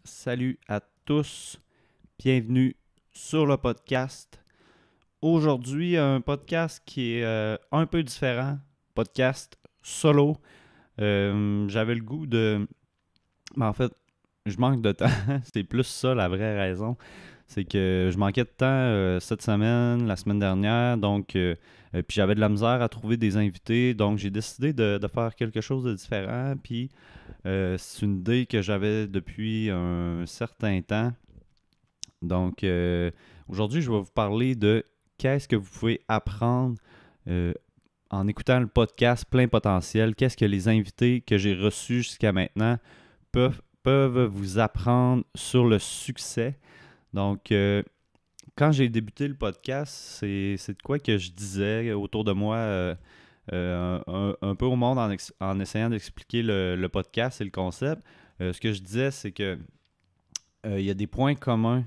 Salut à tous, bienvenue sur le podcast. Aujourd'hui, un podcast qui est un peu différent, podcast solo. J'avais le goût de... en fait, je manque de temps, c'est plus ça la vraie raison. C'est que je manquais de temps cette semaine, la semaine dernière, puis j'avais de la misère à trouver des invités, donc j'ai décidé de faire quelque chose de différent, puis c'est une idée que j'avais depuis un certain temps. Donc, aujourd'hui, je vais vous parler de qu'est-ce que vous pouvez apprendre euh, en écoutant le podcast Plein Potentiel. Qu'est-ce que les invités que j'ai reçus jusqu'à maintenant peuvent vous apprendre sur le succès. Donc, quand j'ai débuté le podcast, c'est de quoi que je disais autour de moi un peu au monde en essayant d'expliquer le podcast et le concept. Ce que je disais, c'est que il y a des points communs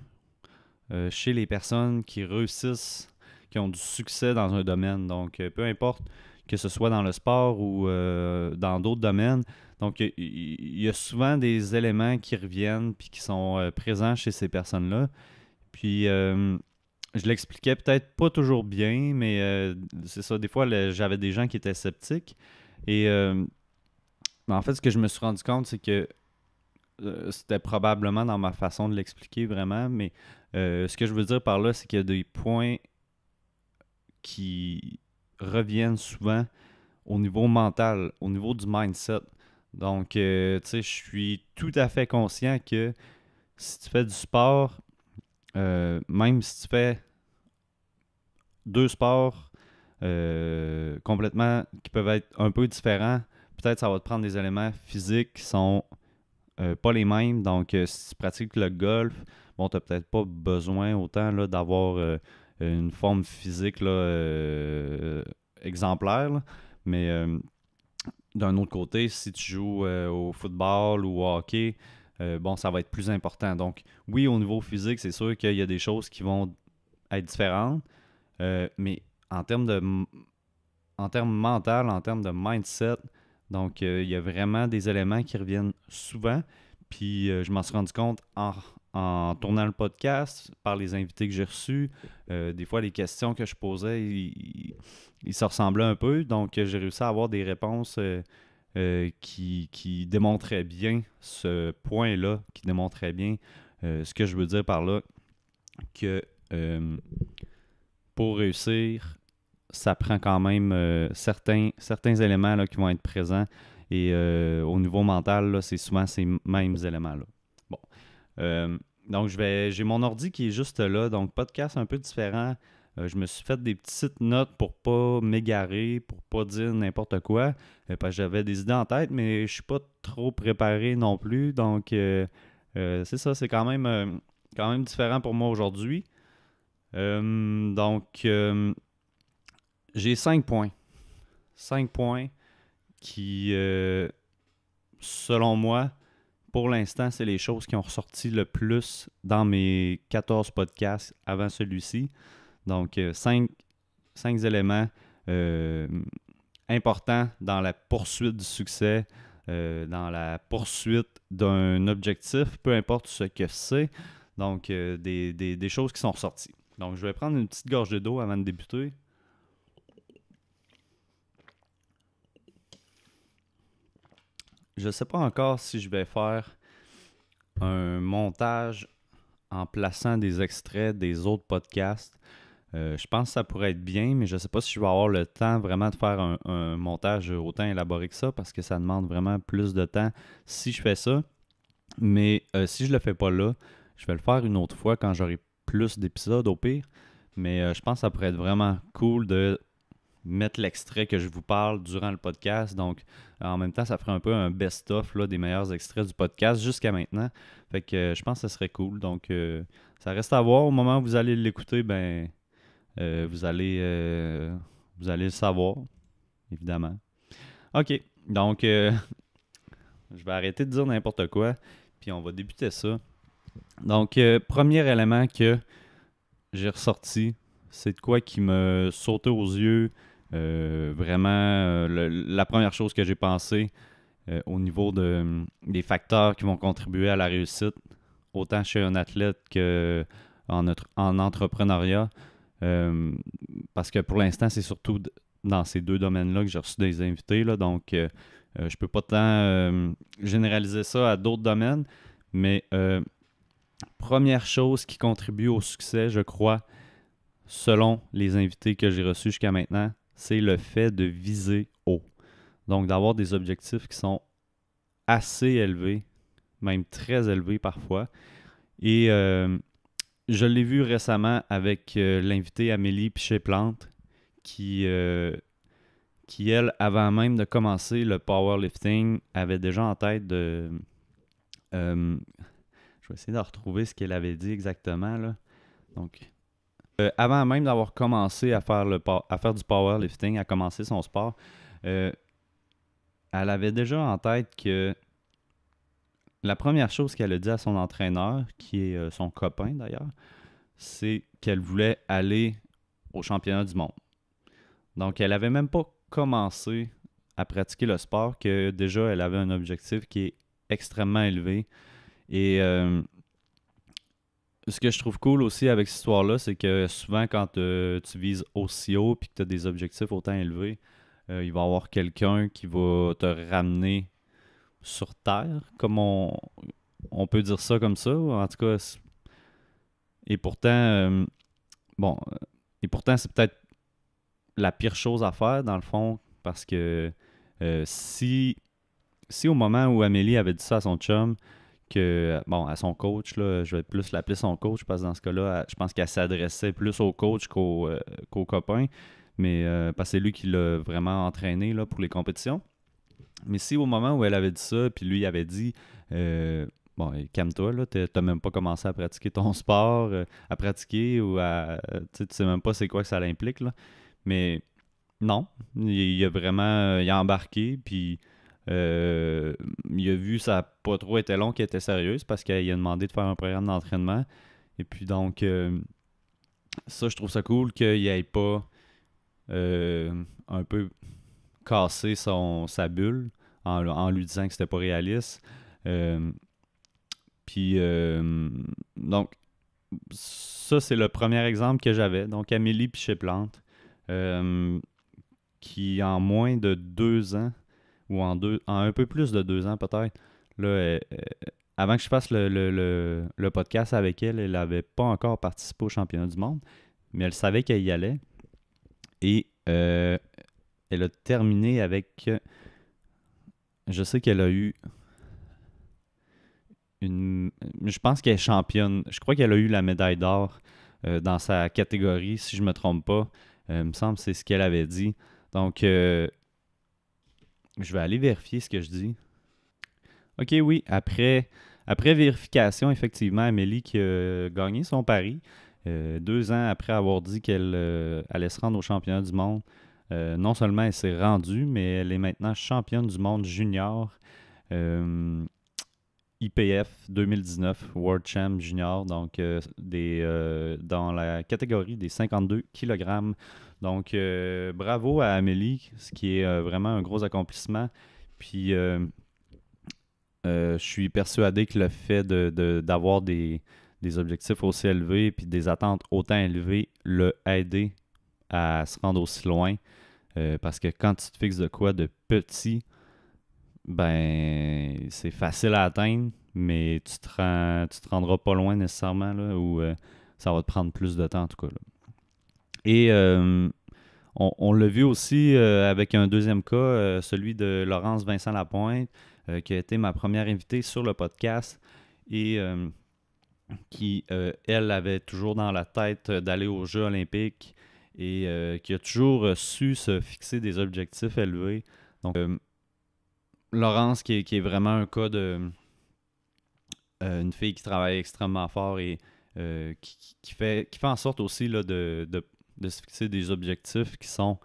chez les personnes qui réussissent, qui ont du succès dans un domaine. Donc, peu importe que ce soit dans le sport ou dans d'autres domaines. Donc, il y a souvent des éléments qui reviennent puis qui sont présents chez ces personnes-là. Puis, je l'expliquais peut-être pas toujours bien, mais c'est ça. Des fois, j'avais des gens qui étaient sceptiques. Et en fait, ce que je me suis rendu compte, c'est que c'était probablement dans ma façon de l'expliquer vraiment, mais ce que je veux dire par là, c'est qu'il y a des points qui reviennent souvent au niveau mental, au niveau du mindset. Donc, tu sais, je suis tout à fait conscient que si tu fais du sport, même si tu fais deux sports complètement qui peuvent être un peu différents, peut-être ça va te prendre des éléments physiques qui sont pas les mêmes. Donc, si tu pratiques le golf, bon, tu n'as peut-être pas besoin autant là, d'avoir une forme physique là, exemplaire. Là. Mais d'un autre côté, si tu joues au football ou au hockey, bon, ça va être plus important. Donc, oui, au niveau physique, c'est sûr qu'il y a des choses qui vont être différentes. Mais en termes mental, en termes de mindset, donc il y a vraiment des éléments qui reviennent souvent. Puis je m'en suis rendu compte en tournant le podcast, par les invités que j'ai reçus. Des fois, les questions que je posais, ils se ressemblaient un peu. Donc j'ai réussi à avoir des réponses qui démontraient bien ce point-là, qui démontraient bien ce que je veux dire par là, que pour réussir, ça prend quand même certains éléments là, qui vont être présents. Et au niveau mental, là, c'est souvent ces mêmes éléments-là. Bon. Donc, j'ai mon ordi qui est juste là. Donc, podcast un peu différent. Je me suis fait des petites notes pour pas m'égarer, pour pas dire n'importe quoi. Parce que j'avais des idées en tête, mais je suis pas trop préparé non plus. Donc, c'est ça, c'est quand même différent pour moi aujourd'hui. Donc, j'ai 5 points. 5 points qui, selon moi, pour l'instant, c'est les choses qui ont ressorti le plus dans mes 14 podcasts avant celui-ci. Donc, 5 éléments euh, importants dans la poursuite du succès, dans la poursuite d'un objectif, peu importe ce que c'est. Donc, des choses qui sont ressorties. Donc, je vais prendre une petite gorgée d'eau avant de débuter. Je ne sais pas encore si je vais faire un montage en plaçant des extraits des autres podcasts. Je pense que ça pourrait être bien, mais je ne sais pas si je vais avoir le temps vraiment de faire un montage autant élaboré que ça parce que ça demande vraiment plus de temps si je fais ça. Mais si je le fais pas là, je vais le faire une autre fois quand j'aurai plus d'épisodes au pire. Mais je pense que ça pourrait être vraiment cool de mettre l'extrait que je vous parle durant le podcast. Donc, en même temps, ça ferait un peu un best-of là, des meilleurs extraits du podcast jusqu'à maintenant. Fait que je pense que ce serait cool. Donc, ça reste à voir. Au moment où vous allez l'écouter, ben, vous allez le savoir, évidemment. OK. Donc, je vais arrêter de dire n'importe quoi. Puis, on va débuter ça. Donc, premier élément que j'ai ressorti, c'est de quoi qui me sautait aux yeux. Vraiment, la première chose que j'ai pensé, au niveau des facteurs qui vont contribuer à la réussite, autant chez un athlète qu'en entrepreneuriat. Parce que pour l'instant, c'est surtout dans ces deux domaines-là que j'ai reçu des invités. Là, donc, je peux pas tant généraliser ça à d'autres domaines. Mais première chose qui contribue au succès, je crois, selon les invités que j'ai reçus jusqu'à maintenant, c'est le fait de viser haut. Donc, d'avoir des objectifs qui sont assez élevés, même très élevés parfois. Et je l'ai vu récemment avec l'invitée Amélie Piché-Plante qui, elle, avant même de commencer le powerlifting, avait déjà en tête de... je vais essayer de retrouver ce qu'elle avait dit exactement, là. Donc, avant même d'avoir commencé à faire du powerlifting, à commencer son sport, elle avait déjà en tête que la première chose qu'elle a dit à son entraîneur, qui est son copain d'ailleurs, c'est qu'elle voulait aller au championnat du monde. Donc, elle n'avait même pas commencé à pratiquer le sport, que déjà, elle avait un objectif qui est extrêmement élevé. Et ce que je trouve cool aussi avec cette histoire-là, c'est que souvent, quand tu vises aussi haut et que tu as des objectifs autant élevés, il va y avoir quelqu'un qui va te ramener sur Terre, comme on peut dire ça comme ça. En tout cas, et pourtant, bon, et pourtant, c'est peut-être la pire chose à faire, dans le fond, parce que si au moment où Amélie avait dit ça à son chum, à son coach, là, je vais plus l'appeler son coach, parce que dans ce cas-là, je pense qu'elle s'adressait plus au coach qu'au copain, mais parce que c'est lui qui l'a vraiment entraîné là, pour les compétitions. Mais si au moment où elle avait dit ça, puis lui avait dit calme-toi, là, t'as même pas commencé à pratiquer ton sport, à pratiquer ou tu sais même pas c'est quoi que ça l'implique, là. Mais non, il a vraiment il a embarqué, puis il a vu ça n'a pas trop été long, qu'elle était sérieuse, parce qu'il a demandé de faire un programme d'entraînement. Et puis donc, ça, je trouve ça cool qu'il n'ait pas un peu cassé sa bulle en lui disant que c'était pas réaliste. Puis, donc, ça, c'est le premier exemple que j'avais. Donc, Amélie Piché-Plante, qui en moins de 2 ans, ou en un peu plus de 2 ans peut-être, là, avant que je fasse le podcast avec elle, elle n'avait pas encore participé au championnat du monde, mais elle savait qu'elle y allait. Et elle a terminé avec... je sais qu'elle a eu je pense qu'elle est championne. Je crois qu'elle a eu la médaille d'or dans sa catégorie, si je ne me trompe pas. Il me semble que c'est ce qu'elle avait dit. Donc, je vais aller vérifier ce que je dis. OK, oui. Après vérification, effectivement, Amélie qui a gagné son pari, 2 ans après avoir dit qu'elle allait se rendre au championnat du monde, non seulement elle s'est rendue, mais elle est maintenant championne du monde junior. IPF 2019 World Champ Junior, donc dans la catégorie des 52 kg. Donc, bravo à Amélie, ce qui est vraiment un gros accomplissement. Puis, je suis persuadé que le fait d'avoir des objectifs aussi élevés puis des attentes autant élevées l'a aidé à se rendre aussi loin. Parce que quand tu te fixes de quoi de petit, ben c'est facile à atteindre, mais tu te rendras pas loin nécessairement, là, ou ça va te prendre plus de temps en tout cas, là. Et on l'a vu aussi avec un deuxième cas, celui de Laurence Vincent Lapointe, qui a été ma première invitée sur le podcast et qui, elle, avait toujours dans la tête d'aller aux Jeux olympiques et qui a toujours su se fixer des objectifs élevés. Donc, Laurence, qui est vraiment un cas de une fille qui travaille extrêmement fort et qui fait en sorte aussi là, de se fixer des objectifs qui sont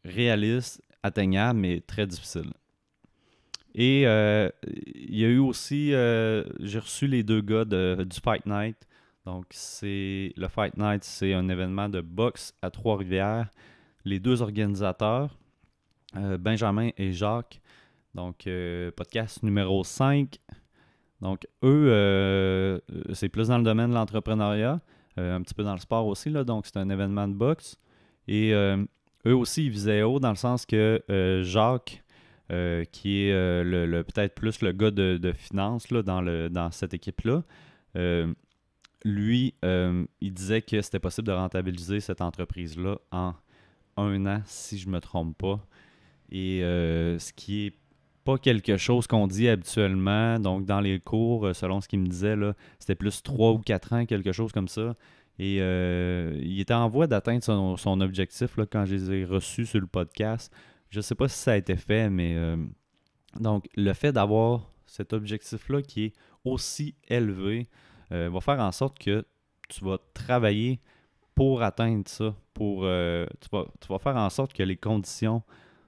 réalistes, atteignables, mais très difficiles. Et il y a eu aussi, j'ai reçu les 2 gars du Fight Night. Donc, le Fight Night, c'est un événement de boxe à Trois-Rivières. Les 2 organisateurs, Benjamin et Jacques, Donc, podcast numéro 5. Donc, eux, c'est plus dans le domaine de l'entrepreneuriat, un petit peu dans le sport aussi, là, donc c'est un événement de boxe. Et eux aussi, ils visaient haut dans le sens que Jacques, qui est peut-être plus le gars de finance là, dans cette équipe-là, euh, lui, il disait que c'était possible de rentabiliser cette entreprise-là en 1 an, si je ne me trompe pas. Et ce qui est pas quelque chose qu'on dit habituellement. Donc, dans les cours, selon ce qu'il me disait, là, c'était plus 3 ou 4 ans, quelque chose comme ça. Et il était en voie d'atteindre son objectif là, quand je les ai reçus sur le podcast. Je ne sais pas si ça a été fait, mais donc le fait d'avoir cet objectif-là qui est aussi élevé va faire en sorte que tu vas travailler pour atteindre ça. Tu vas faire en sorte que les conditions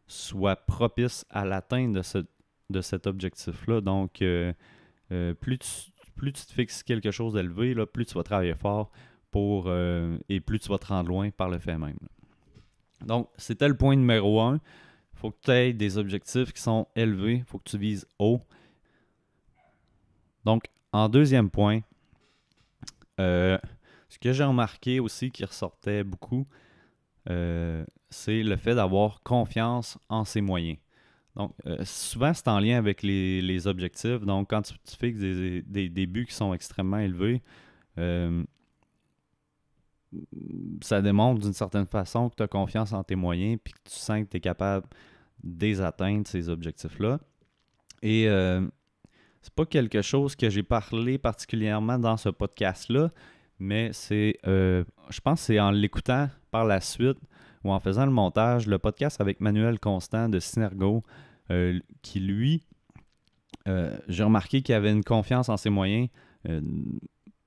soient propices à l'atteinte de cet objectif-là. Donc, plus tu te fixes quelque chose d'élevé, là, plus tu vas travailler fort et plus tu vas te rendre loin par le fait même. Donc, c'était le point numéro 1. Il faut que tu aies des objectifs qui sont élevés. Il faut que tu vises haut. Donc, en deuxième point, ce que j'ai remarqué aussi qui ressortait beaucoup, c'est le fait d'avoir confiance en ses moyens. Donc, souvent, c'est en lien avec les objectifs. Donc, quand tu fixes des buts qui sont extrêmement élevés, ça démontre d'une certaine façon que tu as confiance en tes moyens puis que tu sens que tu es capable d'atteindre ces objectifs-là. Et c'est pas quelque chose que j'ai parlé particulièrement dans ce podcast-là, mais je pense que c'est en l'écoutant par la suite ou en faisant le montage, le podcast avec Manuel Constant de Synergo, qui lui, j'ai remarqué qu'il avait une confiance en ses moyens,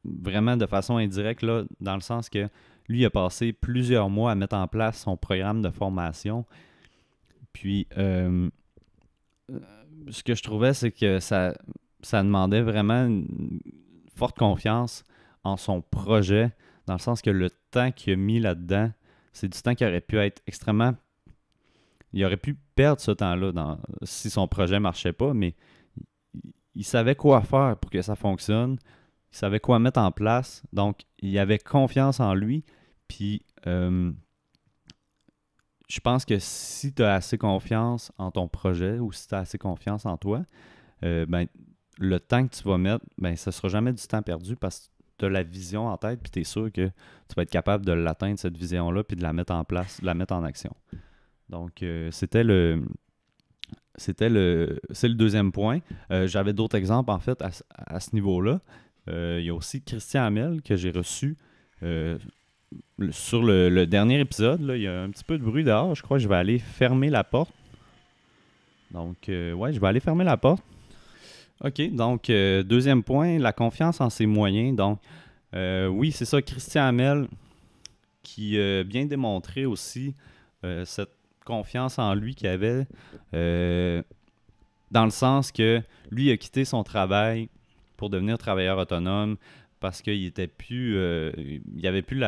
vraiment de façon indirecte, là, dans le sens que lui a passé plusieurs mois à mettre en place son programme de formation. Puis, ce que je trouvais, c'est que ça demandait vraiment une forte confiance en son projet, dans le sens que le temps qu'il a mis là-dedans, c'est du temps qui aurait pu être extrêmement... Il aurait pu perdre ce temps-là si son projet ne marchait pas, mais il savait quoi faire pour que ça fonctionne. Il savait quoi mettre en place. Donc, il avait confiance en lui. Puis, je pense que si tu as assez confiance en ton projet ou si tu as assez confiance en toi, ben, le temps que tu vas mettre, ben, ce ne sera jamais du temps perdu parce que tu as la vision en tête puis tu es sûr que tu vas être capable de l'atteindre, cette vision-là, puis de la mettre en place, de la mettre en action. Donc, c'est le deuxième point. J'avais d'autres exemples, en fait, à ce niveau-là. Il y a aussi Christian Hamel que j'ai reçu sur le dernier épisode. Là, il y a un petit peu de bruit dehors. Je crois que je vais aller fermer la porte. Donc, ouais, je vais aller fermer la porte. OK, donc, deuxième point, la confiance en ses moyens. Donc, oui, c'est ça, Christian Hamel qui a bien démontré aussi cette confiance en lui qu'il avait, dans le sens que lui a quitté son travail pour devenir travailleur autonome parce qu'il était plus, il avait plus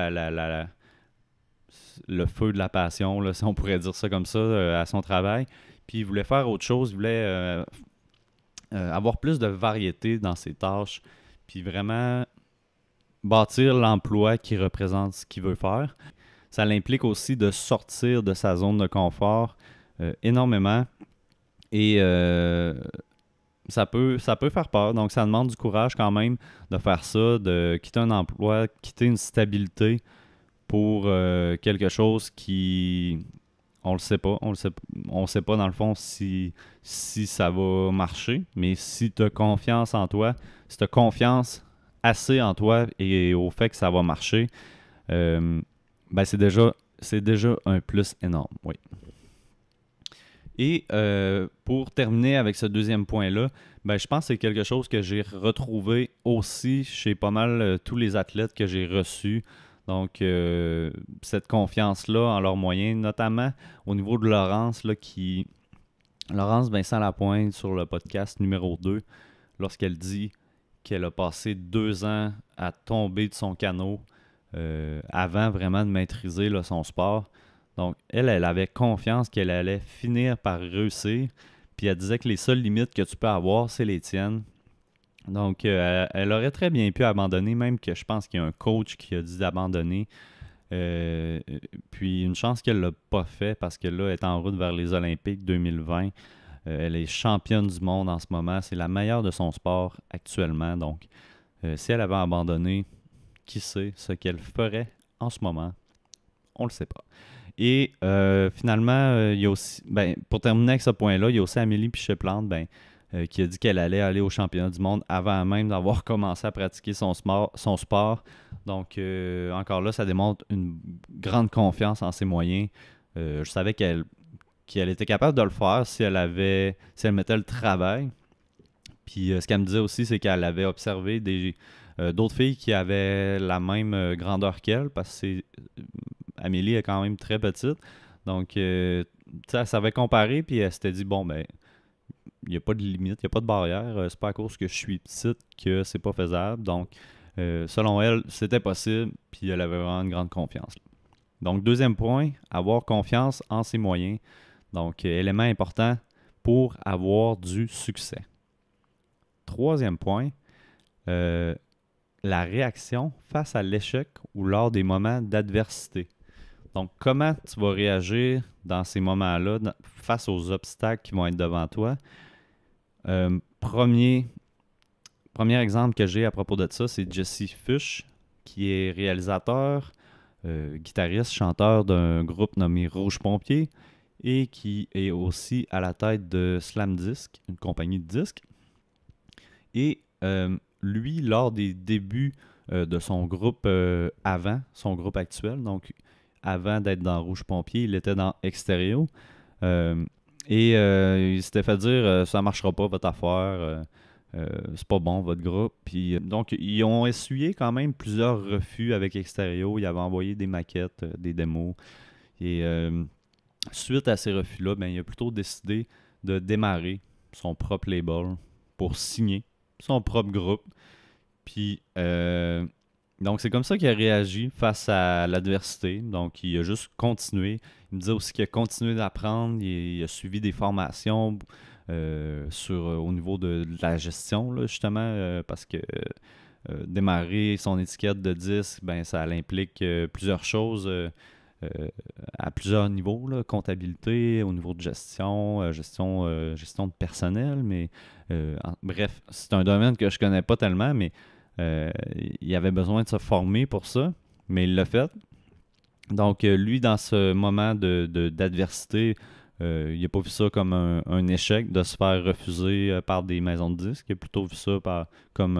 le feu de la passion, là, si on pourrait dire ça comme ça, à son travail. Puis il voulait faire autre chose, il voulait avoir plus de variété dans ses tâches, puis vraiment bâtir l'emploi qui représente ce qu'il veut faire. Ça l'implique aussi de sortir de sa zone de confort énormément. Et ça peut faire peur. Donc, ça demande du courage quand même de faire ça, de quitter un emploi, quitter une stabilité pour quelque chose qui... On le sait pas. On sait pas dans le fond si ça va marcher. Mais si tu as confiance en toi, si tu as confiance assez en toi et au fait que ça va marcher, ben c'est déjà un plus énorme, oui. Et pour terminer avec ce deuxième point-là, ben, je pense que c'est quelque chose que j'ai retrouvé aussi chez pas mal tous les athlètes que j'ai reçus. Donc, cette confiance-là en leurs moyens, notamment au niveau de Laurence, là, Laurence Vincent-Lapointe sur le podcast numéro 2, lorsqu'elle dit qu'elle a passé 2 ans à tomber de son canot avant vraiment de maîtriser là, son sport. Donc, elle avait confiance qu'elle allait finir par réussir. Puis elle disait que les seules limites que tu peux avoir, c'est les tiennes. Donc, elle aurait très bien pu abandonner, même que je pense qu'il y a un coach qui a dit d'abandonner. Euh, Puis une chance qu'elle ne l'a pas fait parce que là, elle est en route vers les Olympiques 2020. Elle est championne du monde en ce moment. C'est la meilleure de son sport actuellement. Donc, si elle avait abandonné, qui sait ce qu'elle ferait en ce moment? On le sait pas. Et finalement, il y a aussi, pour terminer avec ce point-là, il y a aussi Amélie Piché-Plante qui a dit qu'elle allait aller au championnat du monde avant même d'avoir commencé à pratiquer son sport. Donc, encore là, ça démontre une grande confiance en ses moyens. Je savais qu'elle était capable de le faire si elle mettait le travail. Puis ce qu'elle me disait aussi, c'est qu'elle avait observé d'autres filles qui avaient la même grandeur qu'elle, parce que Amélie est quand même très petite. Donc, elle savait comparer, puis elle s'était dit, bon, ben, il n'y a pas de limite, il n'y a pas de barrière. C'est pas à cause que je suis petite que c'est pas faisable. Donc, selon elle, c'était possible, puis elle avait vraiment une grande confiance. Donc, deuxième point, avoir confiance en ses moyens. Donc, élément important pour avoir du succès. Troisième point, la réaction face à l'échec ou lors des moments d'adversité. Donc, comment tu vas réagir dans ces moments-là, face aux obstacles qui vont être devant toi? Premier exemple que j'ai à propos de ça, c'est Jesse Fuchs, qui est réalisateur, guitariste, chanteur d'un groupe nommé Rouge Pompier et qui est aussi à la tête de Slam Disc, une compagnie de disques. Et lui, lors des débuts de son groupe avant son groupe actuel, donc avant d'être dans Rouge Pompier, il était dans Extérieur. Il s'était fait dire ça marchera pas votre affaire, c'est pas bon votre groupe. Puis donc ils ont essuyé quand même plusieurs refus avec Extérieur. Ils avaient envoyé des maquettes, des démos. Et suite à ces refus-là, il a plutôt décidé de démarrer son propre label pour signer son propre groupe. Puis donc c'est comme ça qu'il a réagi face à l'adversité. Donc il a juste continué. Il me disait aussi qu'il a continué d'apprendre. Il a suivi des formations au niveau de la gestion, là, justement, parce que démarrer son étiquette de disque, ça implique plusieurs choses à plusieurs niveaux, là, comptabilité, au niveau de gestion, gestion de personnel, mais bref, c'est un domaine que je connais pas tellement, mais il avait besoin de se former pour ça, mais il l'a fait. Donc, lui, dans ce moment d'adversité, il n'a pas vu ça comme un échec de se faire refuser par des maisons de disques. Il a plutôt vu ça comme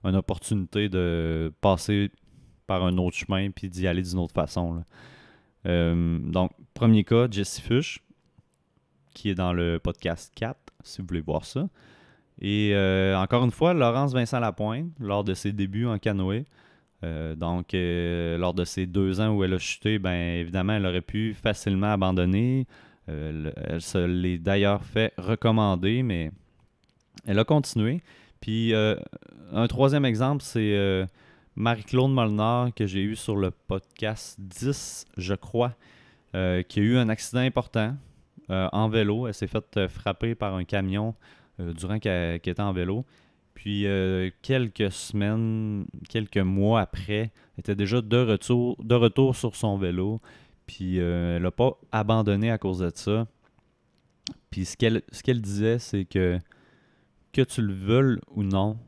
une opportunité de passer par un autre chemin puis d'y aller d'une autre façon, là. Donc, premier cas, Jesse Fuchs, qui est dans le podcast 4, si vous voulez voir ça. Et encore une fois, Laurence Vincent Lapointe, lors de ses débuts en canoë, lors de ces 2 ans où elle a chuté, évidemment, elle aurait pu facilement abandonner. Elle se l'est d'ailleurs fait recommander, mais elle a continué. Puis, un troisième exemple, c'est Marie-Claude Molnar, que j'ai eu sur le podcast 10, je crois, qui a eu un accident important en vélo. Elle s'est faite frapper par un camion durant qu'elle était en vélo. Puis quelques semaines, quelques mois après, elle était déjà de retour sur son vélo. Puis elle n'a pas abandonné à cause de ça. Puis ce qu'elle disait, c'est que tu le veuilles ou non,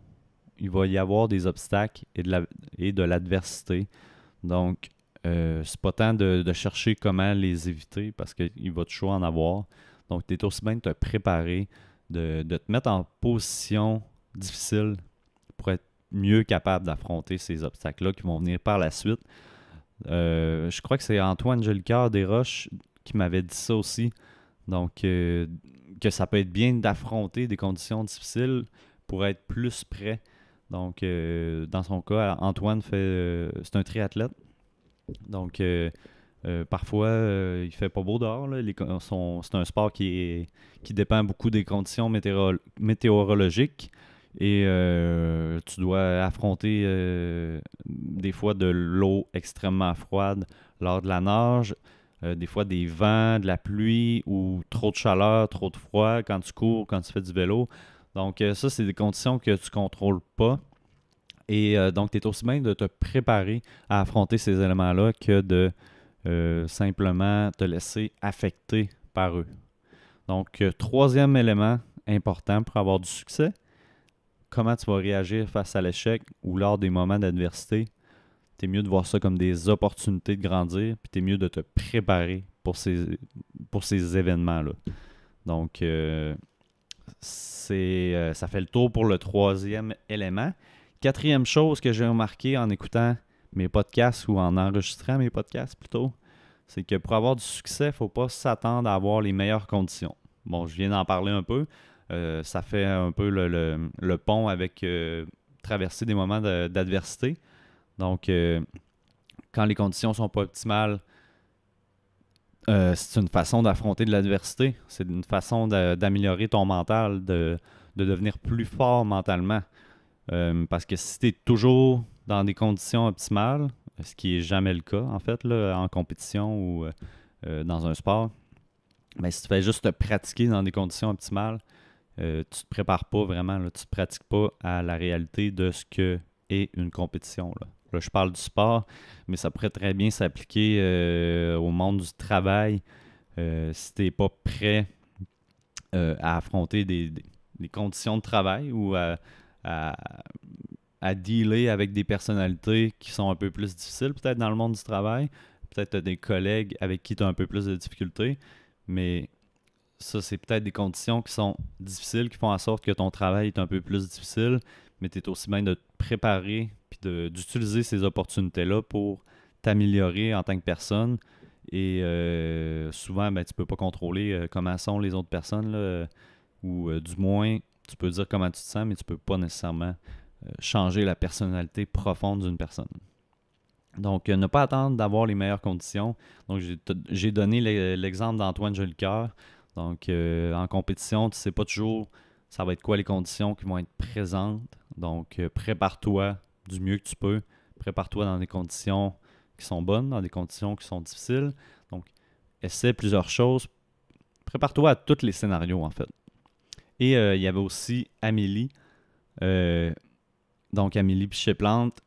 il va y avoir des obstacles et de l'adversité. Donc, c'est pas tant de chercher comment les éviter parce qu'il va toujours en avoir. Donc, tu es aussi bien de te préparer, de te mettre en position difficile pour être mieux capable d'affronter ces obstacles-là qui vont venir par la suite. Je crois que c'est Antoine Jolicoeur Desroches qui m'avait dit ça aussi. Donc, que ça peut être bien d'affronter des conditions difficiles pour être plus prêt. Donc, dans son cas, Antoine c'est un triathlète. Donc, parfois, il fait pas beau dehors, là. C'est un sport qui dépend beaucoup des conditions météorologiques. Et tu dois affronter des fois de l'eau extrêmement froide lors de la nage. des fois des vents, de la pluie ou trop de chaleur, trop de froid quand tu cours, quand tu fais du vélo. Donc ça, c'est des conditions que tu ne contrôles pas. Et donc, tu es aussi bien de te préparer à affronter ces éléments-là que de simplement te laisser affecter par eux. Donc, troisième élément important pour avoir du succès, comment tu vas réagir face à l'échec ou lors des moments d'adversité. Tu es mieux de voir ça comme des opportunités de grandir, puis tu es mieux de te préparer pour ces événements-là. Donc, ça fait le tour pour le troisième élément. Quatrième chose que j'ai remarqué en écoutant mes podcasts ou en enregistrant mes podcasts plutôt, c'est que pour avoir du succès, il ne faut pas s'attendre à avoir les meilleures conditions. Bon, je viens d'en parler un peu. Ça fait un peu le pont avec traverser des moments d'adversité. Donc, quand les conditions ne sont pas optimales, c'est une façon d'affronter de l'adversité. C'est une façon d'améliorer ton mental, de devenir plus fort mentalement. Parce que si tu es toujours dans des conditions optimales, ce qui n'est jamais le cas en fait, là, en compétition ou dans un sport, mais si tu fais juste te pratiquer dans des conditions optimales, tu ne te prépares pas vraiment, là, tu ne te pratiques pas à la réalité de ce que est une compétition. Là, je parle du sport, mais ça pourrait très bien s'appliquer au monde du travail. Si tu n'es pas prêt à affronter des conditions de travail ou à dealer avec des personnalités qui sont un peu plus difficiles, peut-être dans le monde du travail. Peut-être tu as des collègues avec qui tu as un peu plus de difficultés, mais ça, c'est peut-être des conditions qui sont difficiles, qui font en sorte que ton travail est un peu plus difficile, mais tu es aussi bien de te préparer puis d'utiliser ces opportunités-là pour t'améliorer en tant que personne. Et souvent, ben, tu ne peux pas contrôler comment sont les autres personnes, là, ou du moins, tu peux dire comment tu te sens, mais tu ne peux pas nécessairement changer la personnalité profonde d'une personne. Donc, ne pas attendre d'avoir les meilleures conditions. Donc, j'ai donné l'exemple d'Antoine Jolicoeur. Donc, en compétition, tu ne sais pas toujours ça va être quoi les conditions qui vont être présentes. Donc, prépare-toi du mieux que tu peux. Prépare-toi dans des conditions qui sont bonnes, dans des conditions qui sont difficiles. Donc, essaie plusieurs choses. Prépare-toi à tous les scénarios, en fait. Et il y avait aussi Amélie. Donc, Amélie Piché-Plante,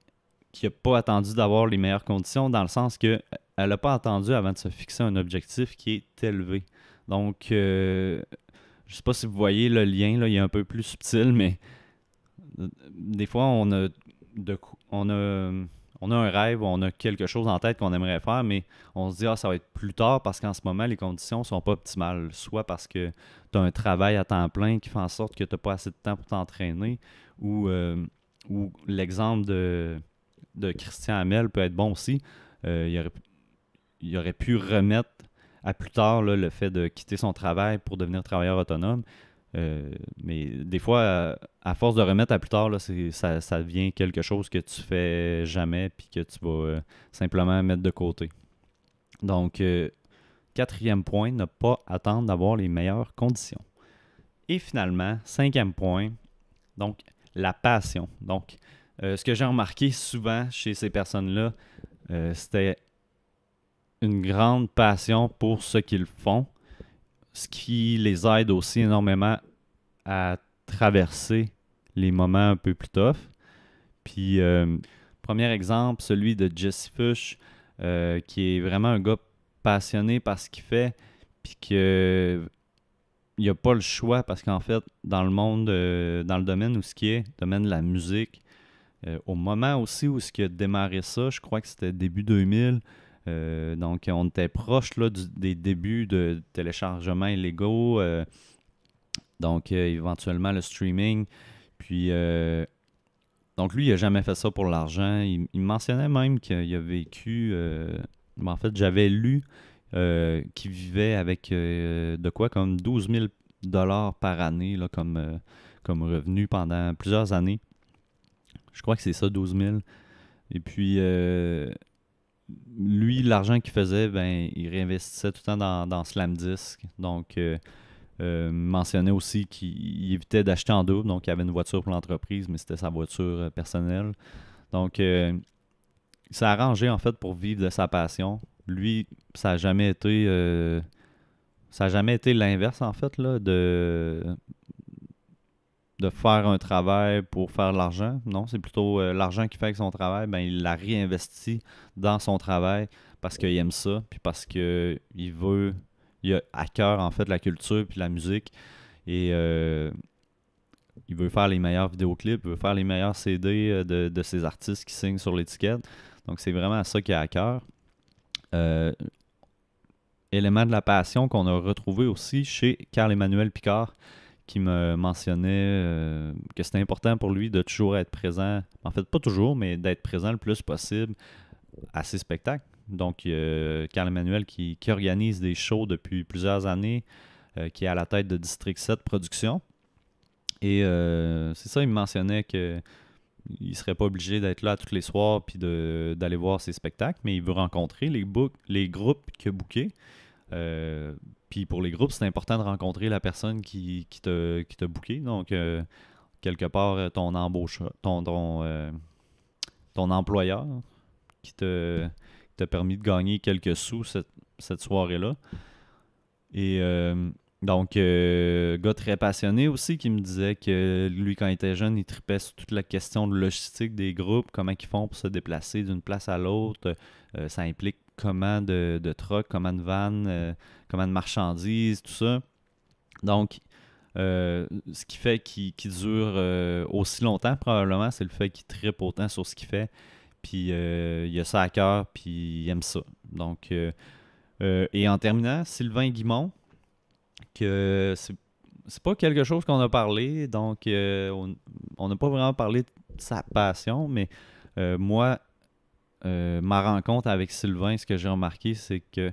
qui n'a pas attendu d'avoir les meilleures conditions, dans le sens qu'elle n'a pas attendu avant de se fixer un objectif qui est élevé. Donc, je ne sais pas si vous voyez le lien, là, il est un peu plus subtil, mais des fois, on a un rêve, on a quelque chose en tête qu'on aimerait faire, mais on se dit, ça va être plus tard parce qu'en ce moment, les conditions ne sont pas optimales. Soit parce que tu as un travail à temps plein qui fait en sorte que tu n'as pas assez de temps pour t'entraîner, ou l'exemple de Christian Hamel peut être bon aussi. Il aurait pu remettre à plus tard là, le fait de quitter son travail pour devenir travailleur autonome. Mais des fois, à force de remettre à plus tard, là, ça devient quelque chose que tu fais jamais puis que tu vas simplement mettre de côté. Donc, quatrième point, ne pas attendre d'avoir les meilleures conditions. Et finalement, cinquième point, donc la passion. Donc, ce que j'ai remarqué souvent chez ces personnes-là, c'était une grande passion pour ce qu'ils font, ce qui les aide aussi énormément à traverser les moments un peu plus tough. Puis, premier exemple, celui de Jesse Fush, qui est vraiment un gars passionné par ce qu'il fait, puis qu'il n'y a pas le choix, parce qu'en fait, dans le monde, dans le domaine où ce qui est, le domaine de la musique, au moment aussi où il a démarré ça, je crois que c'était début 2000, donc on était proche là, des débuts de téléchargements illégaux, donc éventuellement le streaming. Puis, donc lui, il n'a jamais fait ça pour l'argent. Il mentionnait même qu'il a vécu, en fait, j'avais lu qu'il vivait avec de quoi comme 12 000 $ par année là, comme revenu pendant plusieurs années. Je crois que c'est ça, 12 000. Et puis, lui, l'argent qu'il faisait, ben, il réinvestissait tout le temps dans Slamdisk. Donc, mentionnait aussi qu'il évitait d'acheter en double. Donc, il avait une voiture pour l'entreprise, mais c'était sa voiture personnelle. Donc, il s'est arrangé, en fait, pour vivre de sa passion. Lui, ça n'a jamais été l'inverse, en fait, là, de faire un travail pour faire de l'argent. Non, c'est plutôt l'argent qu'il fait avec son travail, ben, il l'a réinvesti dans son travail parce qu'il aime ça, puis parce qu'il il a à cœur, en fait, la culture puis la musique. Et il veut faire les meilleurs vidéoclips, il veut faire les meilleurs CD de ses artistes qui signent sur l'étiquette. Donc, c'est vraiment ça qu'il a à cœur. Euh, Élément de la passion qu'on a retrouvé aussi chez Carl-Emmanuel Picard, qui me mentionnait que c'était important pour lui de toujours être présent, en fait pas toujours, mais d'être présent le plus possible à ses spectacles. Donc Carl Emmanuel qui organise des shows depuis plusieurs années, qui est à la tête de District 7 Productions. Et c'est ça, il me mentionnait que il serait pas obligé d'être là tous les soirs puis d'aller voir ses spectacles, mais il veut rencontrer les groupes qu'il a bookés. Puis pour les groupes, c'est important de rencontrer la personne qui t'a booké. Donc, quelque part, ton embauche, ton employeur qui t'a permis de gagner quelques sous cette soirée-là. Et donc, gars très passionné aussi qui me disait que lui, quand il était jeune, il tripait sur toute la question de logistique des groupes, comment ils font pour se déplacer d'une place à l'autre. Ça implique comment de trucks, comment de vannes, comment de marchandises, tout ça. Donc, ce qui fait qu'il dure aussi longtemps, probablement, c'est le fait qu'il trippe autant sur ce qu'il fait. Puis, il a ça à cœur, puis il aime ça. Donc, et en terminant, Sylvain Guimond, que c'est pas quelque chose qu'on a parlé, donc on n'a pas vraiment parlé de sa passion, mais moi, ma rencontre avec Sylvain, ce que j'ai remarqué, c'est que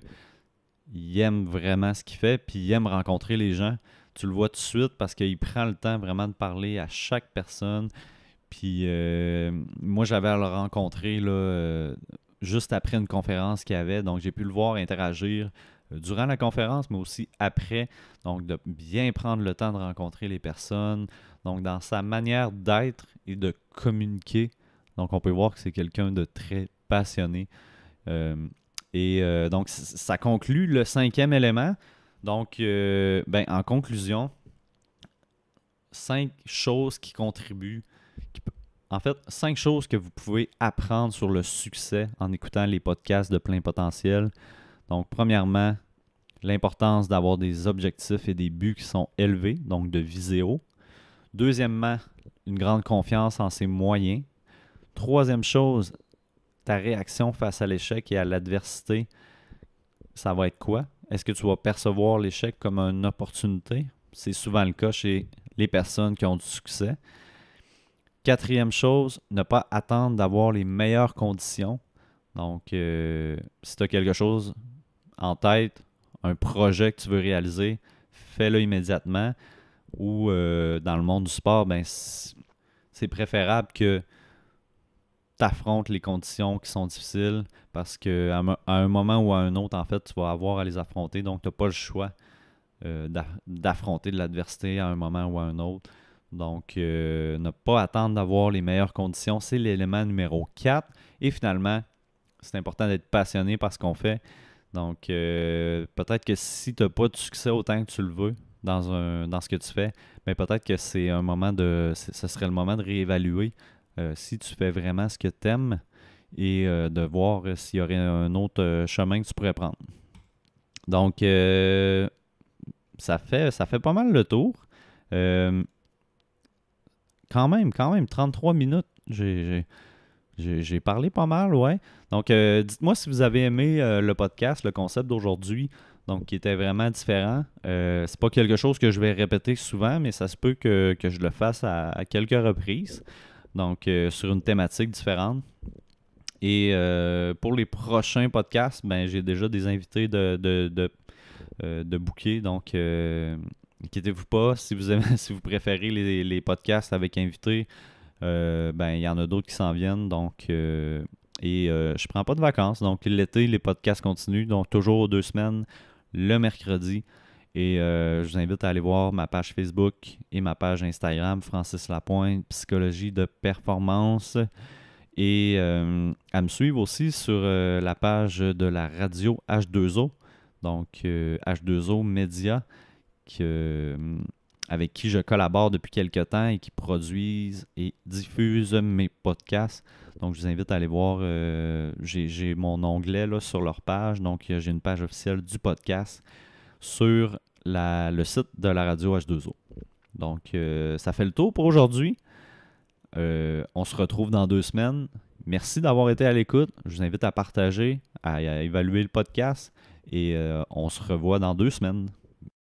il aime vraiment ce qu'il fait, puis il aime rencontrer les gens. Tu le vois tout de suite parce qu'il prend le temps vraiment de parler à chaque personne. Puis moi, j'avais à le rencontrer là, juste après une conférence qu'il y avait, donc j'ai pu le voir interagir durant la conférence, mais aussi après. Donc, de bien prendre le temps de rencontrer les personnes. Donc, dans sa manière d'être et de communiquer. Donc, on peut voir que c'est quelqu'un de très passionné. Euh, donc, ça conclut le 5e élément. Donc, en conclusion, 5 choses qui contribuent. En fait, 5 choses que vous pouvez apprendre sur le succès en écoutant les podcasts de plein potentiel. Donc, premièrement, l'importance d'avoir des objectifs et des buts qui sont élevés, donc de viser haut. Deuxièmement, une grande confiance en ses moyens. Troisième chose, ta réaction face à l'échec et à l'adversité, ça va être quoi? Est-ce que tu vas percevoir l'échec comme une opportunité? C'est souvent le cas chez les personnes qui ont du succès. Quatrième chose, ne pas attendre d'avoir les meilleures conditions. Donc, si tu as quelque chose en tête, un projet que tu veux réaliser, fais-le immédiatement. Ou dans le monde du sport, ben, c'est préférable que tu affrontes les conditions qui sont difficiles parce qu'à un moment ou à un autre, en fait, tu vas avoir à les affronter. Donc, tu n'as pas le choix d'affronter de l'adversité à un moment ou à un autre. Donc, ne pas attendre d'avoir les meilleures conditions, c'est l'élément numéro 4. Et finalement, c'est important d'être passionné par ce qu'on fait. Donc, peut-être que si tu n'as pas de succès autant que tu le veux dans ce que tu fais, mais peut-être que c'est un moment ce serait le moment de réévaluer si tu fais vraiment ce que tu aimes et de voir s'il y aurait un autre chemin que tu pourrais prendre. Donc, ça fait pas mal le tour. Quand même, 33 minutes. J'ai parlé pas mal, ouais. Donc, dites-moi si vous avez aimé le podcast, le concept d'aujourd'hui, donc qui était vraiment différent. C'est pas quelque chose que je vais répéter souvent, mais ça se peut que je le fasse à quelques reprises. Donc, sur une thématique différente. Et pour les prochains podcasts, ben, j'ai déjà des invités de booker. Donc, inquiétez-vous pas. Si vous aimez, si vous préférez les podcasts avec invités, il y en a d'autres qui s'en viennent. Donc, je prends pas de vacances. Donc, l'été, les podcasts continuent. Donc, toujours 2 semaines, le mercredi. Et je vous invite à aller voir ma page Facebook et ma page Instagram, Francis Lapointe, Psychologie de performance. et à me suivre aussi sur la page de la radio H2O, donc H2O Média, avec qui je collabore depuis quelques temps et qui produisent et diffusent mes podcasts. Donc, je vous invite à aller voir. J'ai mon onglet là, sur leur page. Donc, j'ai une page officielle du podcast sur le site de la radio H2O. Donc, ça fait le tour pour aujourd'hui. On se retrouve dans 2 semaines. Merci d'avoir été à l'écoute. Je vous invite à partager, à évaluer le podcast et on se revoit dans 2 semaines.